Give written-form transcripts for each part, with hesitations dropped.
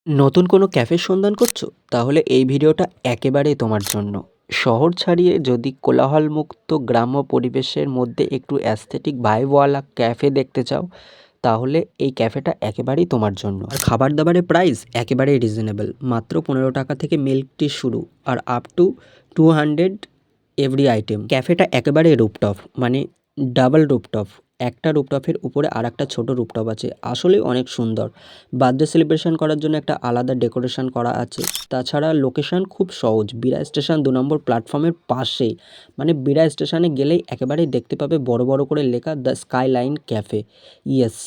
নতুন কোনো ক্যাফের সন্ধান করছো? তাহলে এই ভিডিওটা একেবারেই তোমার জন্য। শহর ছাড়িয়ে যদি কোলাহলমুক্ত গ্রাম্য পরিবেশের মধ্যে একটু অ্যাস্থেটিক ভাইবওয়ালা ক্যাফে দেখতে চাও, তাহলে এই ক্যাফেটা একেবারেই তোমার জন্য। আর খাবার-দাবারের প্রাইস একেবারেই রিজনেবল। মাত্র ৳15 থেকে মিল্ক টি শুরু আর আপ টু 200 এভরি আইটেম। ক্যাফেটা একেবারে রুফটপ, মানে ডাবল রুফটপ। একটা রুফটপের উপরে আরেকটা ছোট রুফটপ আছে। আসলেই অনেক সুন্দর। বার্থডে সেলিব্রেশন করার জন্য একটা আলাদা ডেকোরেশন করা আছে। তাছাড়া লোকেশন খুব সহজ। বিরা স্টেশন ২ নম্বর প্ল্যাটফর্মের পাশেই। মানে বিরা স্টেশনে গেলেই একেবারেই দেখতে পাবে বড়, বড় করে লেখা দ্য স্কাইলাইন ক্যাফে। ইয়েস।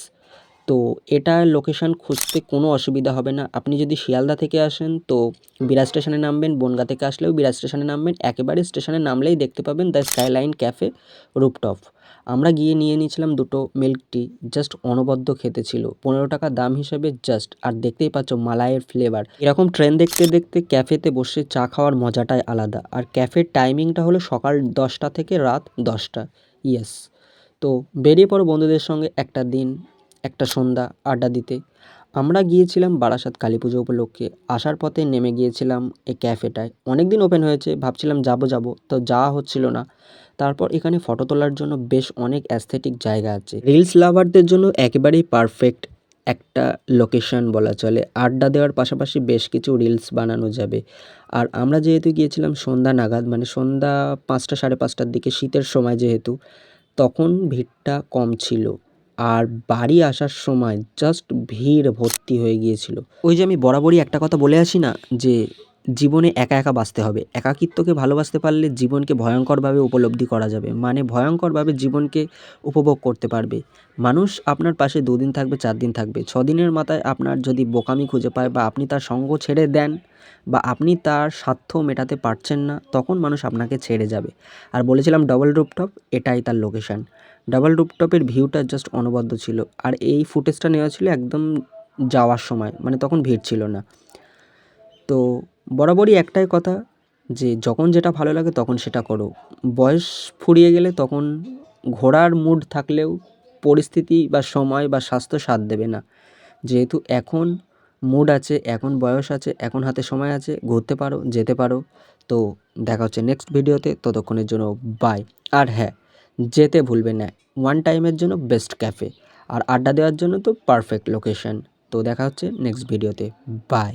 তো এটার লোকেশন খুঁজতে কোনো অসুবিধা হবে না। আপনি যদি শিয়ালদা থেকে আসেন তো বিরা স্টেশনে নামবেন, বনগাঁ থেকে আসলেও বিরা স্টেশনে নামবেন। একেবারে স্টেশনে নামলেই দেখতে পাবেন দ্য স্কাইলাইন ক্যাফে রুফটপ। আমরা গিয়ে নিয়ে নিয়েছিলাম ২ টো মিল্ক টি। জাস্ট অনবদ্য খেতে ছিল। ৳15 দাম হিসেবে জাস্ট। আর দেখতেই পাচ্ছ মালাইয়ের ফ্লেভার। এরকম ট্রেন দেখতে, দেখতে ক্যাফেতে বসে চা খাওয়ার মজাটাই আলাদা। আর ক্যাফের টাইমিংটা হলো সকাল ১০টা থেকে রাত ১০টা। ইয়েস। তো বেরিয়ে পড়ো বন্ধুদের সঙ্গে একটা দিন, একটা সন্ধ্যা আড্ডা দিতে। আমরা গিয়েছিলাম বারাসাত কালীপুজো উপলক্ষে। আসার পথে নেমে গিয়েছিলাম এই ক্যাফেটায়। অনেকদিন ওপেন হয়েছে, ভাবছিলাম যাবো, তো যাওয়া হচ্ছিল না। তারপর এখানে ফটো তোলার জন্য বেশ অনেক অ্যাস্থেটিক জায়গা আছে। রিলস লাভারদের জন্য একেবারেই পারফেক্ট একটা লোকেশন বলা চলে। আড্ডা দেওয়ার পাশাপাশি বেশ কিছু রিলস বানানো যাবে। আর আমরা যেহেতু গিয়েছিলাম সন্ধ্যা নাগাদ, মানে সন্ধ্যা ৫টা ৫:৩০টার দিকে, শীতের সময় যেহেতু, তখন ভিড়টা কম ছিল। আর বাড়ি আসার সময় জাস্ট ভিড় ভর্তি হয়ে গিয়েছিল। ওই যে আমি বরাবরই একটা কথা বলে আসি না, যে জীবনে একা একা বাঁচতে হবে। একাকিত্বকে ভালোবাসতে পারলে জীবনকে ভয়ঙ্করভাবে উপলব্ধি করা যাবে। মানে ভয়ঙ্করভাবে জীবনকে উপভোগ করতে পারবে। মানুষ আপনার পাশে ২ দিন থাকবে, ৪ দিন থাকবে। ৬ দিনের মাথায় আপনার যদি বোকামি খুঁজে পায় বা আপনি তার সঙ্গ ছেড়ে দেন বা আপনি তার স্বার্থ মেটাতে পারছেন না, তখন মানুষ আপনাকে ছেড়ে যাবে। আর বলেছিলাম ডবল রুফটপ, এটাই তার লোকেশন। ডাবল রুফটপের ভিউটা জাস্ট অনবদ্য ছিল। আর এই ফুটেজটা নেওয়া ছিল একদম যাওয়ার সময়, মানে তখন ভিড় ছিল না। তো বরাবরই একটাই কথা, যে যখন যেটা ভালো লাগে তখন সেটা করো। বয়স ফুরিয়ে গেলে তখন ঘোরার মুড থাকলেও পরিস্থিতি বা সময় বা স্বাস্থ্য সাথ দেবে না। যেহেতু এখন মুড আছে, এখন বয়স আছে, এখন হাতে সময় আছে, ঘুরতে পারো, যেতে পারো। তো দেখা হচ্ছে নেক্সট ভিডিওতে। ততক্ষণের জন্য বাই। আর হ্যাঁ, যেতে ভুলবেন না। ওয়ান টাইমের জন্য বেস্ট ক্যাফে, আর আড্ডা দেওয়ার জন্য তো পারফেক্ট লোকেশন। তো দেখা হচ্ছে নেক্সট ভিডিওতে। বাই।